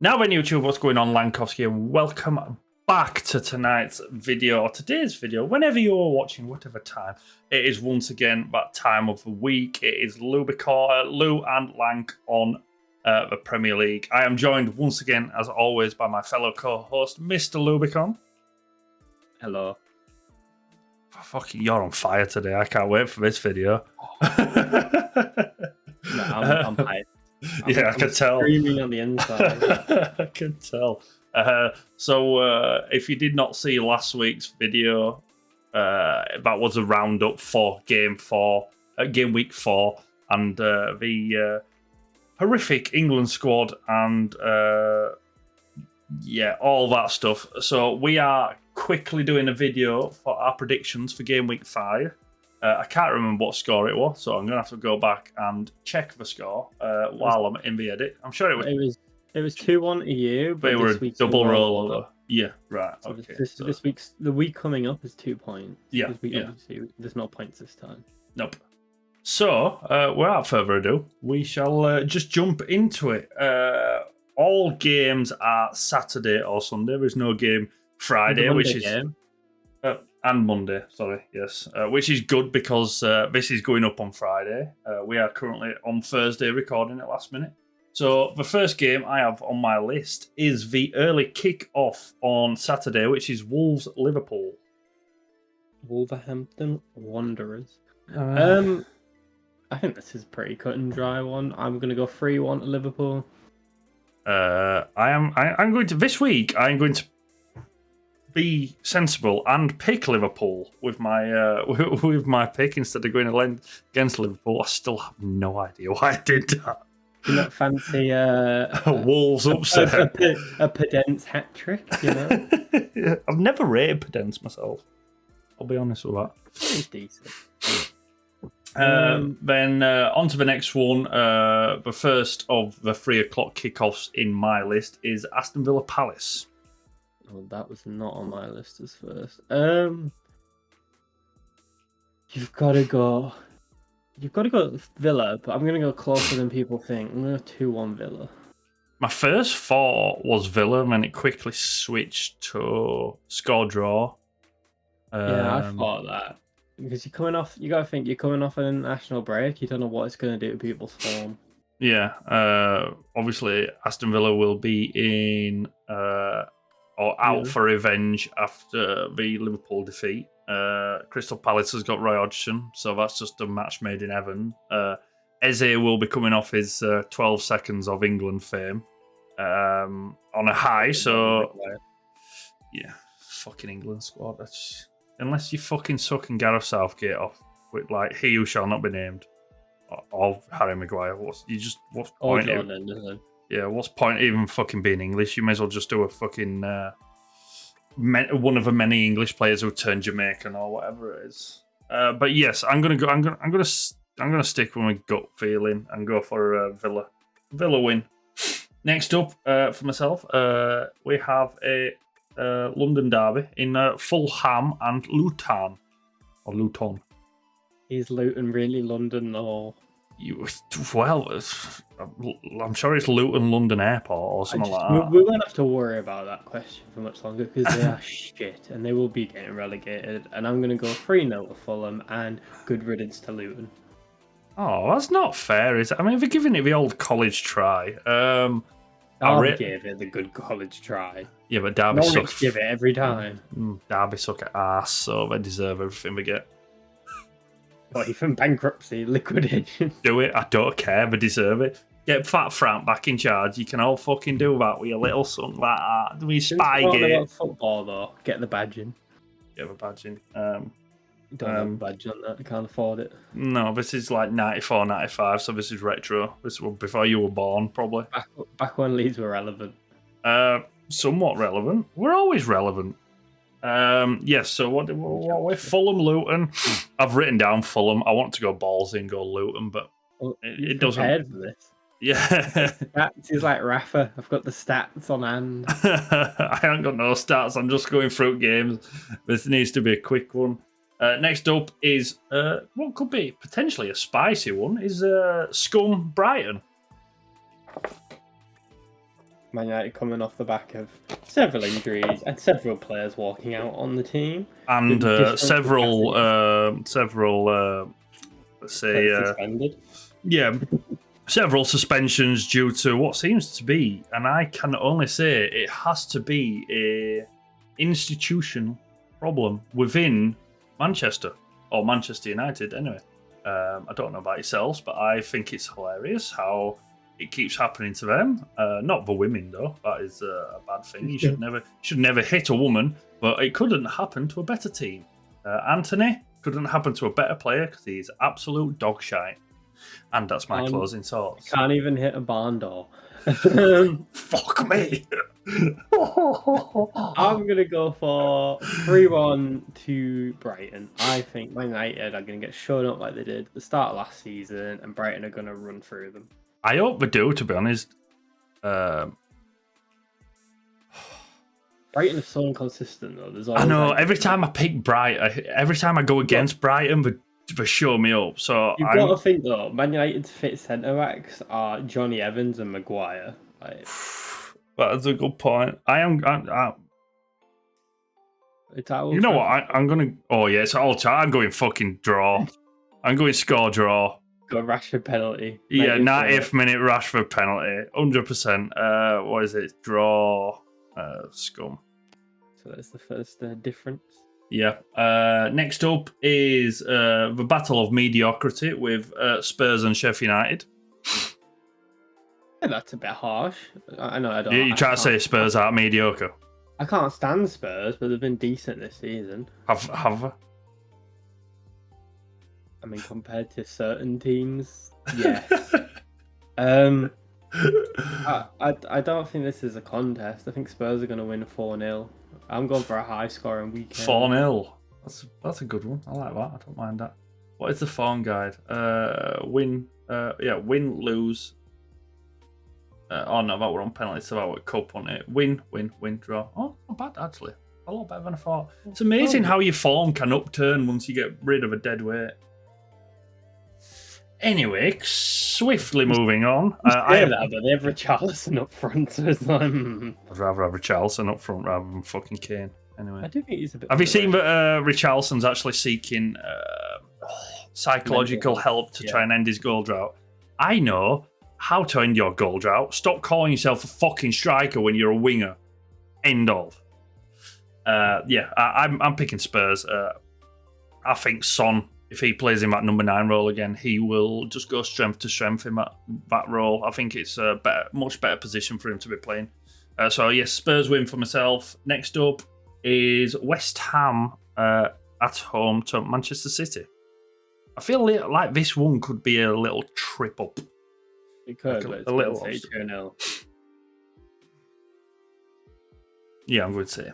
Now then, YouTube, what's going on? Lankofski, and welcome back to tonight's video, or today's video, whenever you're watching, whatever time. It is once again that time of the week. It is Lew and Lank on the Premier League. I am joined once again, as always, by my fellow co-host, Mr. Lew on. Hello. Fucking, you're on fire today. I can't wait for this video. No, I'm hyped. I can tell. Screaming on the inside. I can tell. So if you did not see last week's video, that was a roundup for game week 4, and the horrific England squad, and all that stuff. So we are quickly doing a video for our predictions for game week 5. I can't remember what score it was, so I'm going to have to go back and check the score while I'm in the edit. I'm sure it was 2-1 to you, but they were a double rollover. Yeah, right. So Okay. This week's the week coming up is 2 points. Yeah, obviously, there's no points this time. Nope. So, without further ado, we shall just jump into it. All games are Saturday or Sunday. There's no game Friday, which is game. And Monday. Sorry, yes, which is good because this is going up on Friday. We are currently on Thursday recording it last minute. So the first game I have on my list is the early kick-off on Saturday, which is Wolves-Liverpool. Wolverhampton Wanderers. I think this is a pretty cut and dry one. I'm going to go 3-1 to Liverpool. I'm going to this week. I'm going to be sensible and pick Liverpool with my with my pick instead of going against Liverpool. I still have no idea why I did that. Do you not fancy Wolves upset? A Phanteks hat trick, you know? Yeah, I've never rated Phanteks myself. I'll be honest with that. It's decent. Then on to the next one. The first of the 3 o'clock kickoffs in my list is Aston Villa Palace. Oh, that was not on my list as first. You've got to go Villa, but I'm going to go closer than people think. I'm going to go 2-1 Villa. My first thought was Villa, and then it quickly switched to score draw. Yeah, I thought that. Because you're coming off an international break. You don't know what it's going to do to people's form. Yeah, obviously Aston Villa will be in out for revenge after the Liverpool defeat. Crystal Palace has got Roy Hodgson, so that's just a match made in heaven. Eze will be coming off his 12 seconds of England fame on a high, so yeah, fucking England squad. Unless you fucking sucking Gareth Southgate off with like he who shall not be named, or Harry Maguire. What's point? What's point even fucking being English? You may as well just do a fucking one of the many English players who turned Jamaican or whatever it is. But yes, I'm gonna stick with my gut feeling and go for a Villa win. Next up for myself, we have a London derby in Fulham and Luton. Is Luton really London or? I'm sure it's Luton London Airport or something like that. We won't have to worry about that question for much longer because they are shit and they will be getting relegated. And I'm going to go 3-0 to Fulham and good riddance to Luton. Oh, that's not fair, is it? I mean, they're giving it the old college try. Derby gave it the good college try. Yeah, but Derby suck. Give it every time. Derby suck at arse, so they deserve everything they get. Or even bankruptcy, liquidation. Do it. I don't care. They deserve it. Get Fat Frank back in charge. You can all fucking do that with your little son like that. With Spygate. Football though. Get the badging. Get the badging. Don't have a badge on that. I can't afford it. No, this is like 94, 95, so this is retro. This was before you were born, probably. Back when Leeds were relevant. Somewhat relevant. We're always relevant. Yes, so what we're Fulham, Luton. I've written down Fulham. I want to go ballsy and go Luton, but it doesn't. Prepared for this. Yeah. Stats is like Rafa. I've got the stats on hand. I haven't got no stats. I'm just going through games. This needs to be a quick one. Next up is what could be potentially a spicy one. Is Scum Brighton. Man United coming off the back of several injuries and several players walking out on the team. And several, let's say, suspended. Yeah, several suspensions due to what seems to be, and I can only say it has to be a institutional problem within Manchester, or Manchester United anyway. I don't know about yourselves, but I think it's hilarious how it keeps happening to them. Not the women though, that is a bad thing. You should never hit a woman, but it couldn't happen to a better team. Anthony couldn't happen to a better player because he's absolute dog shite. And that's my closing thoughts. Can't even hit a barn door. Fuck me. I'm going to go for 3-1 to Brighton. I think Man United are going to get shown up like they did at the start of last season, and Brighton are going to run through them. I hope they do, to be honest. Brighton is so inconsistent, though. There's I know, every time I pick Brighton, every time I go against Brighton, they show me up. So you've got to think, though, Man United's fit centre-backs are Johnny Evans and Maguire. Like, that's a good point. You know what? I'm going to... Oh, yeah, it's all time. I'm going fucking draw. I'm going score draw. Got a Rashford penalty. Yeah, 90th minute Rashford penalty. 100%. What is it? Draw. Scum. So that's the first difference. Yeah. Next up is the battle of mediocrity with Spurs and Sheffield United. Yeah, that's a bit harsh. I know I don't. You try to say Spurs aren't mediocre. I can't stand Spurs, but they've been decent this season. Have they? I mean, compared to certain teams, yes. I don't think this is a contest. I think Spurs are going to win 4-0. I'm going for a high-scoring weekend. 4-0. That's a good one. I like that. I don't mind that. What is the form guide? Win, lose. Oh no, that were on penalties. So that were cup on it. Win, draw. Oh, not bad actually. A lot better than I thought. It's amazing how your form can upturn once you get rid of a dead weight. Anyway, swiftly moving on. I have that, but they have Richarlison up front, so it's like... I'd rather have Richarlison up front rather than fucking Kane. Anyway, I do think he's a bit... Have you seen that Richarlison's actually seeking psychological help to try and end his goal drought? I know how to end your goal drought. Stop calling yourself a fucking striker when you're a winger. End of. I'm picking Spurs. I think Son, if he plays in that number 9 role again, he will just go strength to strength in that role. I think it's a much better position for him to be playing. So yes, Spurs win for myself. Next up is West Ham at home to Manchester City. I feel like this one could be a little trip up. It could, like but it's 2-0. Yeah, I'm going to say.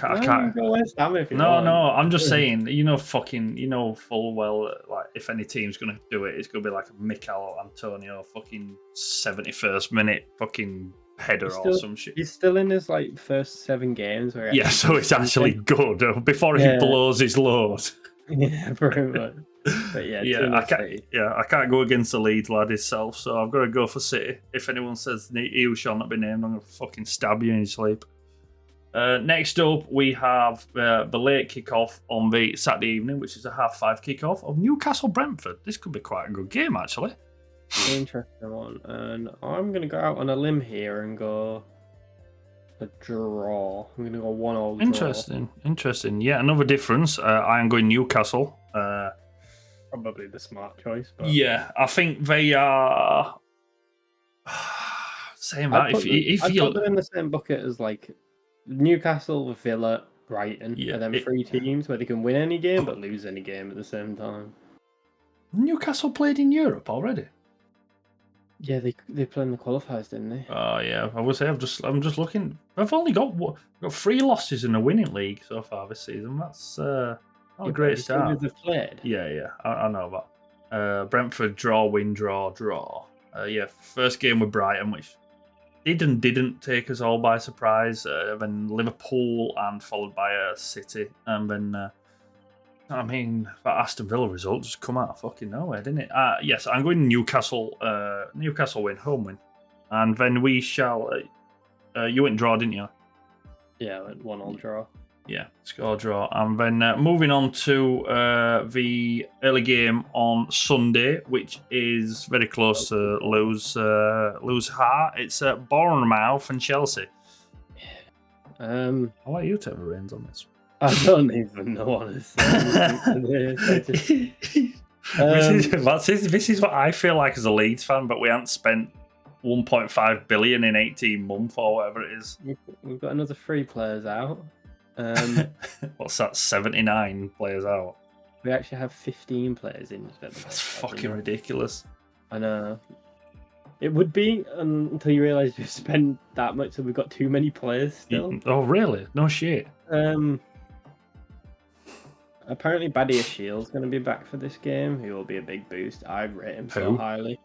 I can't go West Ham if you No, I'm just saying, full well, like, if any team's going to do it, it's going to be like a Mikel Antonio fucking 71st minute fucking header or some shit. He's still in his, first 7 games. Where so it's actually good before he blows his load. Yeah, pretty much. But I can't go against the Leeds lad himself, so I've got to go for City. If anyone says he shall not be named, I'm going to fucking stab you in your sleep. Next up, we have the late kickoff on the Saturday evening, which is a 5:30 kickoff of Newcastle Brentford. This could be quite a good game, actually. Interesting one. And I'm going to go out on a limb here and go a draw. I'm going to go 1-1 draw. Interesting. Yeah, another difference. I am going Newcastle. Probably the smart choice. But... Yeah, I think they are... Saying that, if you... put them in the same bucket as, Newcastle, Villa, Brighton, and then 3 teams where they can win any game but lose any game at the same time. Newcastle played in Europe already. Yeah, they played in the qualifiers, didn't they? Oh yeah, I would say I'm just looking. I've only got 3 losses in the winning league so far this season. That's not a great start. They've played. Yeah, I know that. Brentford draw, win, draw. First game with Brighton, which didn't take us all by surprise. Then Liverpool and followed by City, and then that Aston Villa result just come out of fucking nowhere, didn't it? Yes, I'm going Newcastle. Newcastle win, home win, and then we shall You went draw, didn't you? Yeah, I went 1-1 draw. Yeah, score draw. And then moving on to the early game on Sunday, which is very close to Lew's heart. It's Bournemouth and Chelsea. I'll let you take the reins on this. I don't even know, honestly. This is what I feel like as a Leeds fan, but we haven't spent 1.5 billion in 18 months or whatever it is. We've got another 3 players out. What's that? 79 players out. We actually have 15 players in. That's fucking ridiculous. I know. It would be until you realise we've spent that much, so we've got too many players still. Oh, really? No shit. Apparently, Badia Shield's going to be back for this game. He will be a big boost. I rate him so highly.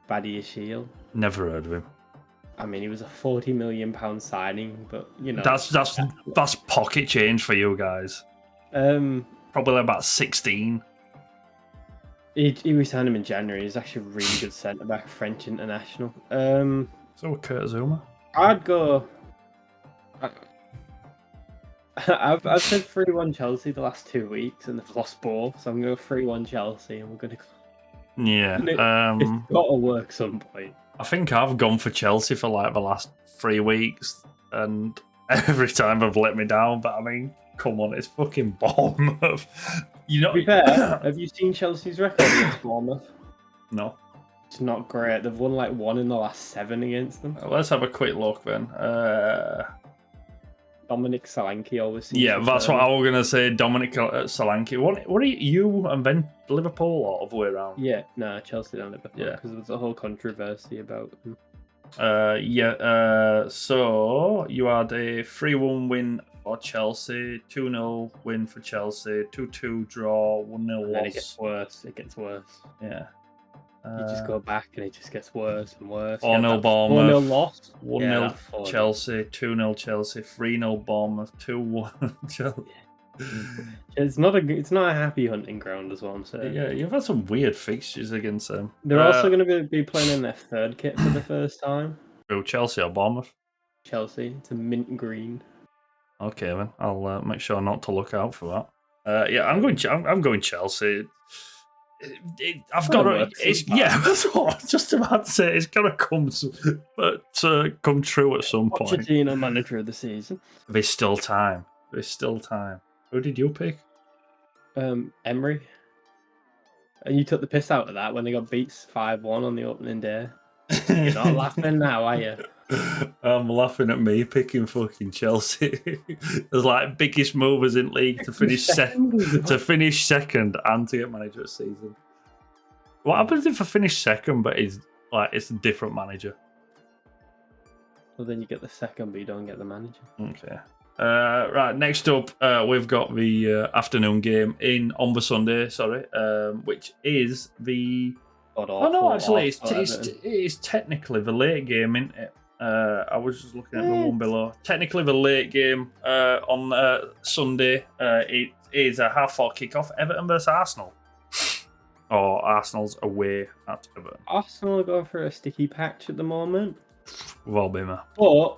Badia Shield. Never heard of him. I mean, he was a £40 million signing, but you know that's pocket change for you guys. Probably about 16. We signed him in January. He's actually a really good centre back, French international. So Kurt Zouma. I'd go. I've said 3-1 Chelsea the last 2 weeks, and they've lost both. So I'm going to go 3-1 Chelsea, and we're going to. Yeah, it's got to work some point. I think I've gone for Chelsea for like the last 3 weeks, and every time they've let me down. But I mean, come on, it's fucking Bournemouth. You know. To be fair, have you seen Chelsea's record against Bournemouth? No. It's not great. They've won like 1 in the last 7 against them. Let's have a quick look then. Dominic Solanke always seems. Yeah, that's what I was gonna say. Dominic Solanke. What are you and then Liverpool or other way around? Yeah, no, Chelsea don't Liverpool. Yeah, because there was a whole controversy about him. So you had a 3-1 win for Chelsea, 2-0 win for Chelsea, 2-2 draw, 1-0 loss. Then it gets worse. It gets worse. Yeah. You just go back and it just gets worse and worse. 4-0 Bournemouth. 4-0 loss. 1-0 Chelsea, 2-0 Chelsea, 3-0 Bournemouth, 2-1 Chelsea. It's not a happy hunting ground, as well. I'm saying. Yeah, you've had some weird fixtures against them. They're also going to be playing in their third kit for the first time. Who, Chelsea or Bournemouth? Chelsea. It's a mint green. Okay, then I'll make sure not to look out for that. Yeah, I'm going Chelsea. I've got to. Yeah, that's what I was just about to say. It's got to come true at some point. Pochettino, manager of the season. There's still time. Who did you pick? Emery. And you took the piss out of that when they got beat 5-1 on the opening day. You're not laughing now, are you? I'm laughing at me picking fucking Chelsea. There's like biggest movers in league to finish second and to get manager of the season. What happens if I finish second but it's a different manager? Well, then you get the second but you don't get the manager. Okay. Right, next up we've got the afternoon game on the Sunday, which is the it's technically the late game, isn't it? I was just looking at the one below. Technically, the late game on Sunday. It is a 4:30 kickoff. Everton versus Arsenal. Or Arsenal's away at Everton. Arsenal are going for a sticky patch at the moment. We've all been there. But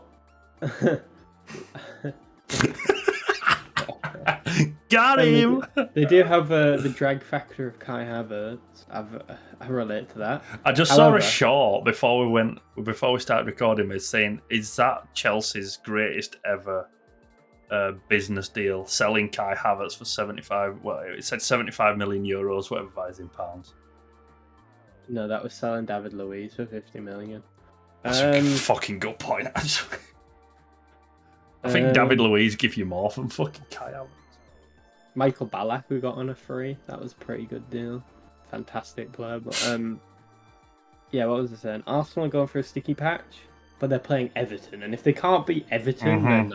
got him. They do have the drag factor of Kai Havertz. I relate to that. I just saw a short before we started recording. Was saying, is that Chelsea's greatest ever business deal? Selling Kai Havertz for 75. Well, it said 75 million euros, whatever that is in pounds. No, that was selling David Luiz for 50 million. That's a fucking good point, actually. I think David Luiz give you more than fucking Kai Havertz. Michael Ballack we got on a free. That was a pretty good deal. Fantastic player. But yeah, what was I saying? Arsenal are going for a sticky patch, but they're playing Everton. And if they can't beat Everton, then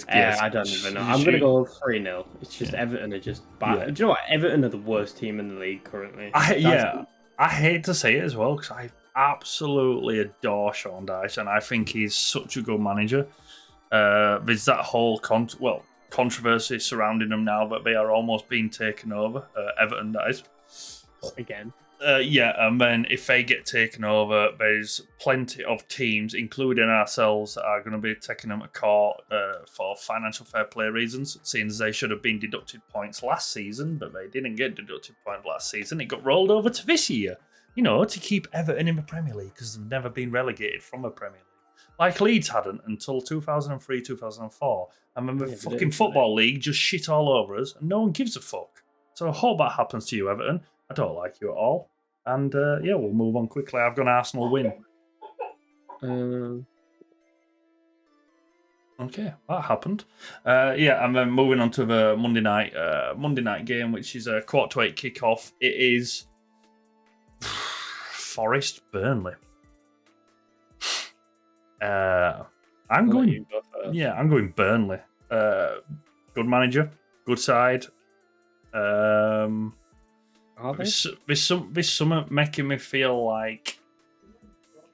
I don't even know. I'm going to go 3-0. It's just Everton are just bad. Yeah. Do you know what? Everton are the worst team in the league currently. I hate to say it as well because I absolutely adore Sean Dyche and I think he's such a good manager. There's that whole controversy surrounding them now that they are almost being taken over. Everton, that is. Again. Yeah, and then if they get taken over, there's plenty of teams, including ourselves, that are going to be taking them to court for financial fair play reasons, seeing as they should have been deducted points last season, but they didn't get deducted points last season. It got rolled over to this year, you know, to keep Everton in the Premier League because they've never been relegated from the Premier League. Like Leeds hadn't until 2003, 2004. And then the fucking Football League just shit all over us and no one gives a fuck. So I hope that happens to you, Everton. I don't like you at all. And yeah, we'll move on quickly. I've got Arsenal win. Okay, that happened. Yeah, and then moving on to the Monday night game, which is a 7:45 kickoff. It is Forest Burnley. I'm going Burnley. Good manager, good side. There's something making me feel like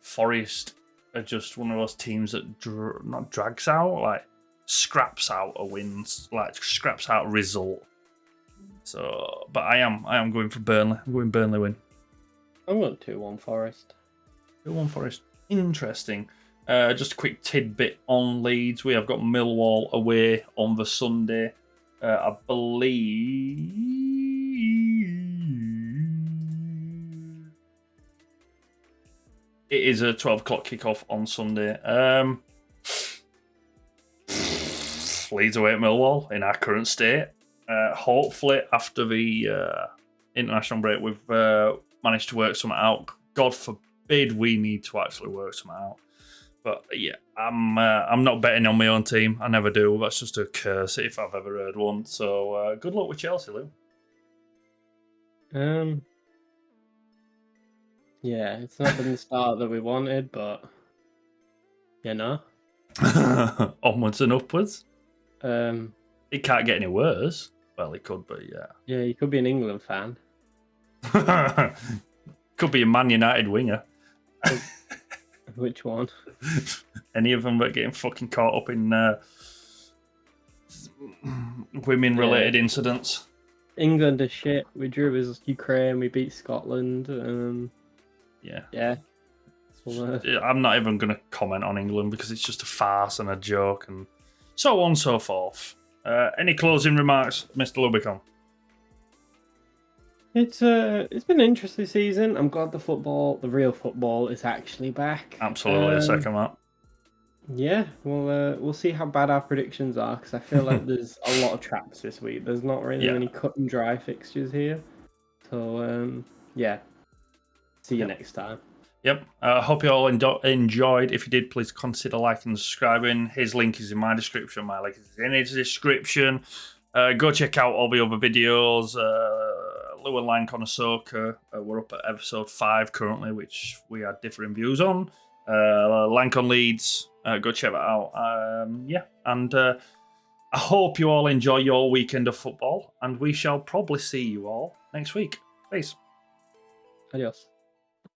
Forest are just one of those teams that not drags out, like scraps out a win, like scraps out a result. So, but I am going for Burnley. I'm going Burnley win. I'm going 2-1 Forest. 2-1 Forest. Interesting. Just a quick tidbit on Leeds. We have got Millwall away on the Sunday. I believe it is a 12 o'clock kickoff on Sunday. Leeds away at Millwall in our current state. Hopefully, after the international break, we've managed to work something out. God forbid we need to actually work something out. But yeah, I'm not betting on my own team. I never do. That's just a curse if I've ever heard one. So good luck with Chelsea, Lou. Yeah, it's not been the start that we wanted, but you know, onwards and upwards. It can't get any worse. Well, it could, but yeah. Yeah, you could be an England fan. Could be a Man United winger. Which one? Any of them that getting fucking caught up in women-related incidents. England is shit. We drew with Ukraine. We beat Scotland. Yeah. So, I'm not even going to comment on England because it's just a farce and a joke and so on and so forth. Any closing remarks, Mr. Lubicon? It's been an interesting season. I'm glad the real football is actually back. Absolutely, a second that. Yeah, we'll see how bad our predictions are because I feel like there's a lot of traps this week. There's not really any cut and dry fixtures here. So yeah, see you next time. Yep. I hope you all enjoyed. If you did, please consider liking and subscribing. His link is in my description. My link is in his description. Go check out all the other videos. Lew Lank On Ahsoka. We're up at episode 5 currently, which we had differing views on. Lank On Leeds. Go check that out. And I hope you all enjoy your weekend of football, and we shall probably see you all next week. Peace. Adios.